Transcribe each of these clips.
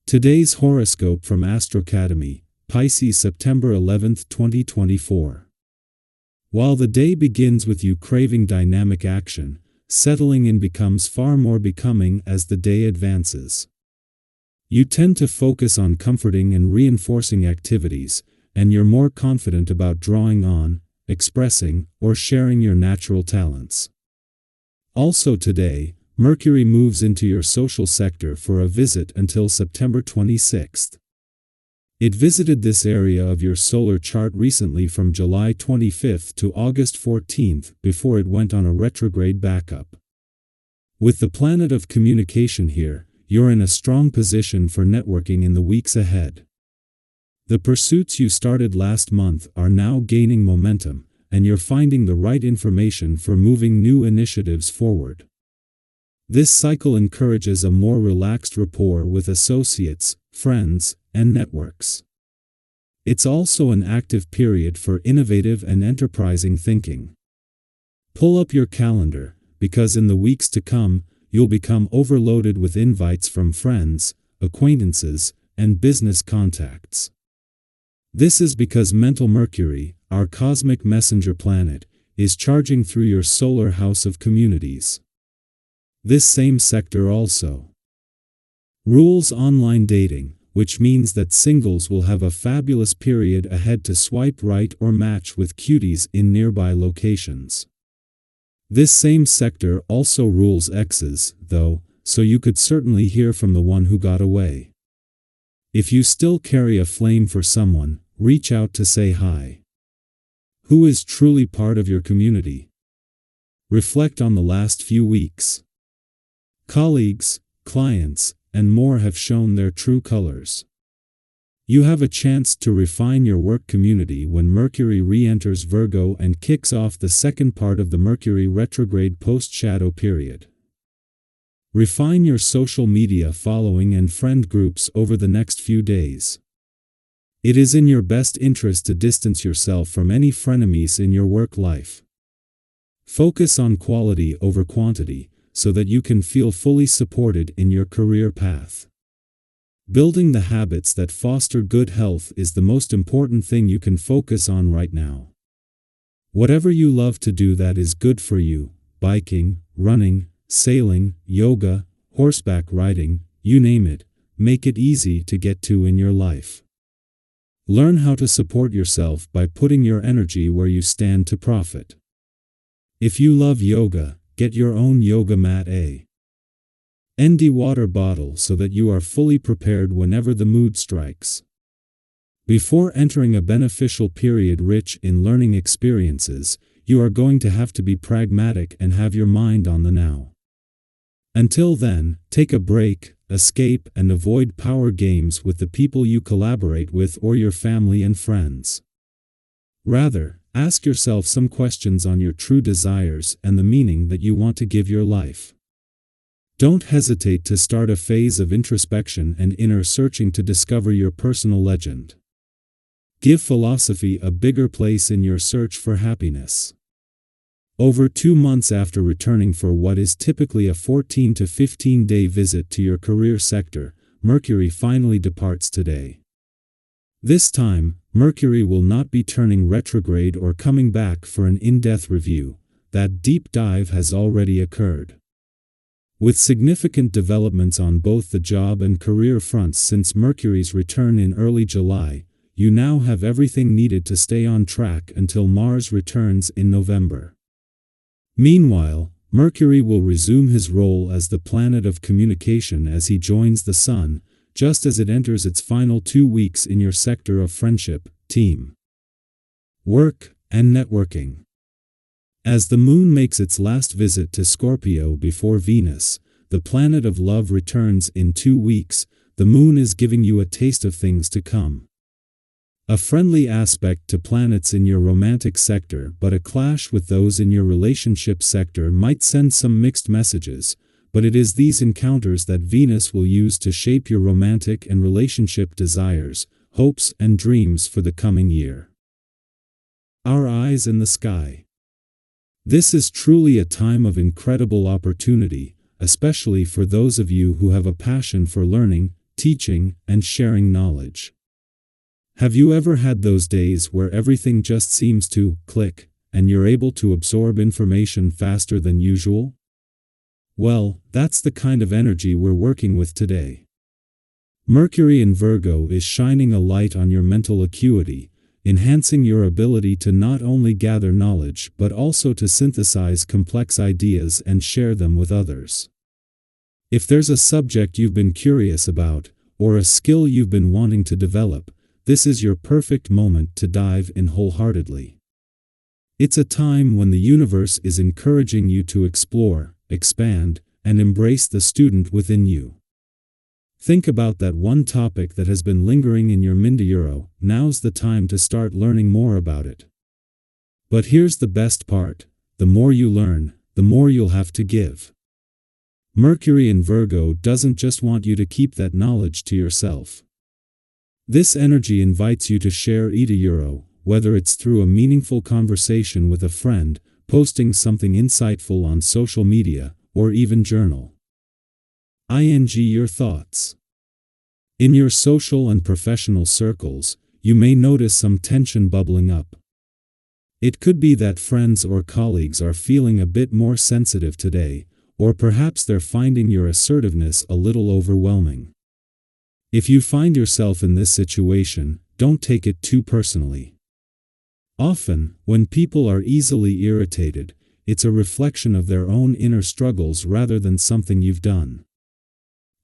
Today's horoscope from Astrocademy, Pisces September 11th, 2024. While the day begins with you craving dynamic action, settling in becomes far more becoming as the day advances. You tend to focus on comforting and reinforcing activities, and you're more confident about drawing on, expressing, or sharing your natural talents. Also today, Mercury moves into your social sector for a visit until September 26th. It visited this area of your solar chart recently from July 25th to August 14th before it went on a retrograde backup. With the planet of communication here, you're in a strong position for networking in the weeks ahead. The pursuits you started last month are now gaining momentum, and you're finding the right information for moving new initiatives forward. This cycle encourages a more relaxed rapport with associates, friends, and networks. It's also an active period for innovative and enterprising thinking. Pull up your calendar, because in the weeks to come, you'll become overloaded with invites from friends, acquaintances, and business contacts. This is because mental Mercury, our cosmic messenger planet, is charging through your solar house of communities. This same sector also rules online dating, which means that singles will have a fabulous period ahead to swipe right or match with cuties in nearby locations. This same sector also rules exes, though, so you could certainly hear from the one who got away. If you still carry a flame for someone, reach out to say hi. Who is truly part of your community? Reflect on the last few weeks. Colleagues, clients, and more have shown their true colors. You have a chance to refine your work community when Mercury re-enters Virgo and kicks off the second part of the Mercury retrograde post-shadow period. Refine your social media following and friend groups over the next few days. It is in your best interest to distance yourself from any frenemies in your work life. Focus on quality over quantity, so that you can feel fully supported in your career path. Building the habits that foster good health is the most important thing you can focus on right now. Whatever you love to do that is good for you, biking, running, sailing, yoga, horseback riding, you name it, make it easy to get to in your life. Learn how to support yourself by putting your energy where you stand to profit. If you love yoga, get your own yoga mat and water bottle so that you are fully prepared whenever the mood strikes. Before entering a beneficial period rich in learning experiences, you are going to have to be pragmatic and have your mind on the now. Until then, take a break, escape, and avoid power games with the people you collaborate with or your family and friends. Rather, ask yourself some questions on your true desires and the meaning that you want to give your life. Don't hesitate to start a phase of introspection and inner searching to discover your personal legend. Give philosophy a bigger place in your search for happiness. Over 2 months after returning for what is typically a 14 to 15-day visit to your career sector, Mercury finally departs today. This time, Mercury will not be turning retrograde or coming back for an in-depth review. That deep dive has already occurred. With significant developments on both the job and career fronts since Mercury's return in early July, you now have everything needed to stay on track until Mars returns in November. Meanwhile, Mercury will resume his role as the planet of communication as he joins the Sun, just as it enters its final 2 weeks in your sector of friendship, team, work, and networking. As the Moon makes its last visit to Scorpio before Venus, the planet of love returns in 2 weeks. The Moon is giving you a taste of things to come. A friendly aspect to planets in your romantic sector but a clash with those in your relationship sector might send some mixed messages, but it is these encounters that Venus will use to shape your romantic and relationship desires, hopes, and dreams for the coming year. Our eyes in the sky. This is truly a time of incredible opportunity, especially for those of you who have a passion for learning, teaching, and sharing knowledge. Have you ever had those days where everything just seems to click, and you're able to absorb information faster than usual? Well, that's the kind of energy we're working with today. Mercury in Virgo is shining a light on your mental acuity, enhancing your ability to not only gather knowledge but also to synthesize complex ideas and share them with others. If there's a subject you've been curious about, or a skill you've been wanting to develop, this is your perfect moment to dive in wholeheartedly. It's a time when the universe is encouraging you to explore, expand, and embrace the student within you. Think about that one topic that has been lingering in your mind. Now's the time to start learning more about it. But here's the best part: the more you learn, the more you'll have to give. Mercury in Virgo doesn't just want you to keep that knowledge to yourself. This energy invites you to share it, whether it's through a meaningful conversation with a friend, posting something insightful on social media, or even journal. Your thoughts. In your social and professional circles, you may notice some tension bubbling up. It could be that friends or colleagues are feeling a bit more sensitive today, or perhaps they're finding your assertiveness a little overwhelming. If you find yourself in this situation, don't take it too personally. Often, when people are easily irritated, it's a reflection of their own inner struggles rather than something you've done.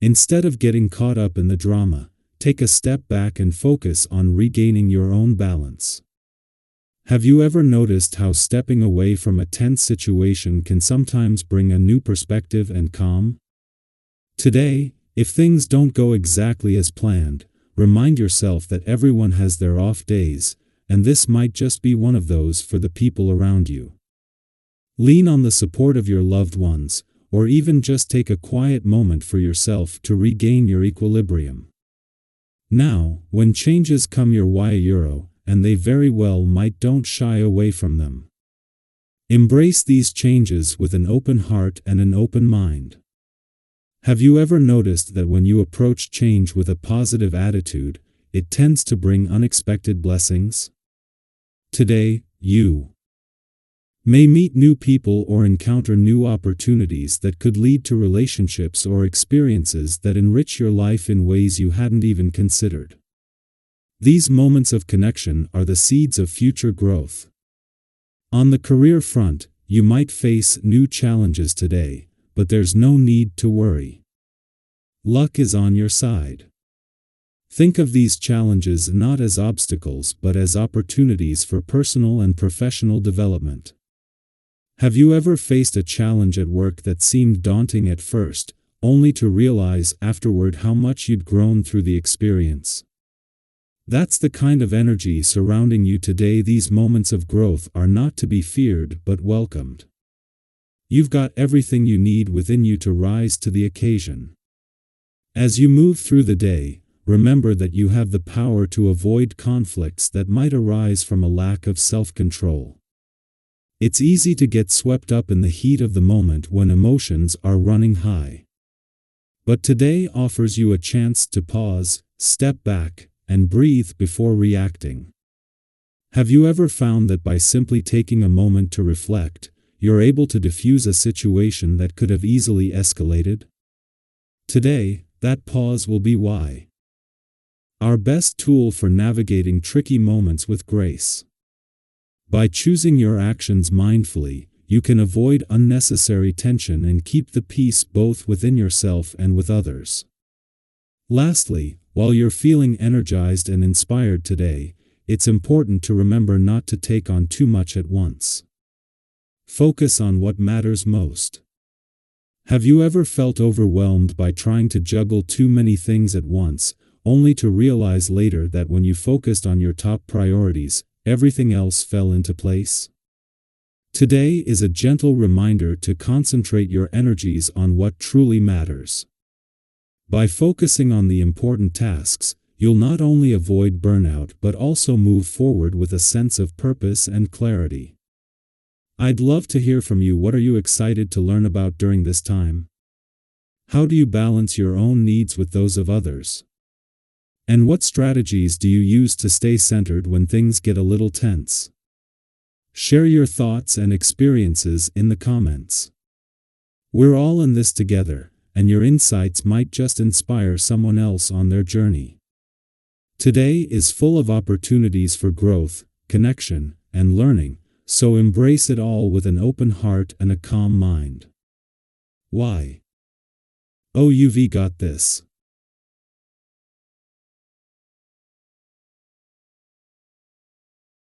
Instead of getting caught up in the drama, take a step back and focus on regaining your own balance. Have you ever noticed how stepping away from a tense situation can sometimes bring a new perspective and calm? Today, if things don't go exactly as planned, remind yourself that everyone has their off days, and this might just be one of those for the people around you. Lean on the support of your loved ones, or even just take a quiet moment for yourself to regain your equilibrium. Now, when changes come your way, and they very well might, don't shy away from them. Embrace these changes with an open heart and an open mind. Have you ever noticed that when you approach change with a positive attitude, it tends to bring unexpected blessings? Today, you may meet new people or encounter new opportunities that could lead to relationships or experiences that enrich your life in ways you hadn't even considered. These moments of connection are the seeds of future growth. On the career front, you might face new challenges today, but there's no need to worry. Luck is on your side. Think of these challenges not as obstacles but as opportunities for personal and professional development. Have you ever faced a challenge at work that seemed daunting at first, only to realize afterward how much you'd grown through the experience? That's the kind of energy surrounding you today. These moments of growth are not to be feared but welcomed. You've got everything you need within you to rise to the occasion. As you move through the day, remember that you have the power to avoid conflicts that might arise from a lack of self-control. It's easy to get swept up in the heat of the moment when emotions are running high. But today offers you a chance to pause, step back, and breathe before reacting. Have you ever found that by simply taking a moment to reflect, you're able to diffuse a situation that could have easily escalated? Today, that pause will be our best tool for navigating tricky moments with grace. By choosing your actions mindfully, you can avoid unnecessary tension and keep the peace both within yourself and with others. Lastly, while you're feeling energized and inspired today, it's important to remember not to take on too much at once. Focus on what matters most. Have you ever felt overwhelmed by trying to juggle too many things at once, only to realize later that when you focused on your top priorities, everything else fell into place? Today is a gentle reminder to concentrate your energies on what truly matters. By focusing on the important tasks, you'll not only avoid burnout but also move forward with a sense of purpose and clarity. I'd love to hear from you. What are you excited to learn about during this time? How do you balance your own needs with those of others? And what strategies do you use to stay centered when things get a little tense? Share your thoughts and experiences in the comments. We're all in this together, and your insights might just inspire someone else on their journey. Today is full of opportunities for growth, connection, and learning, so embrace it all with an open heart and a calm mind. Why? Oh, you've got this.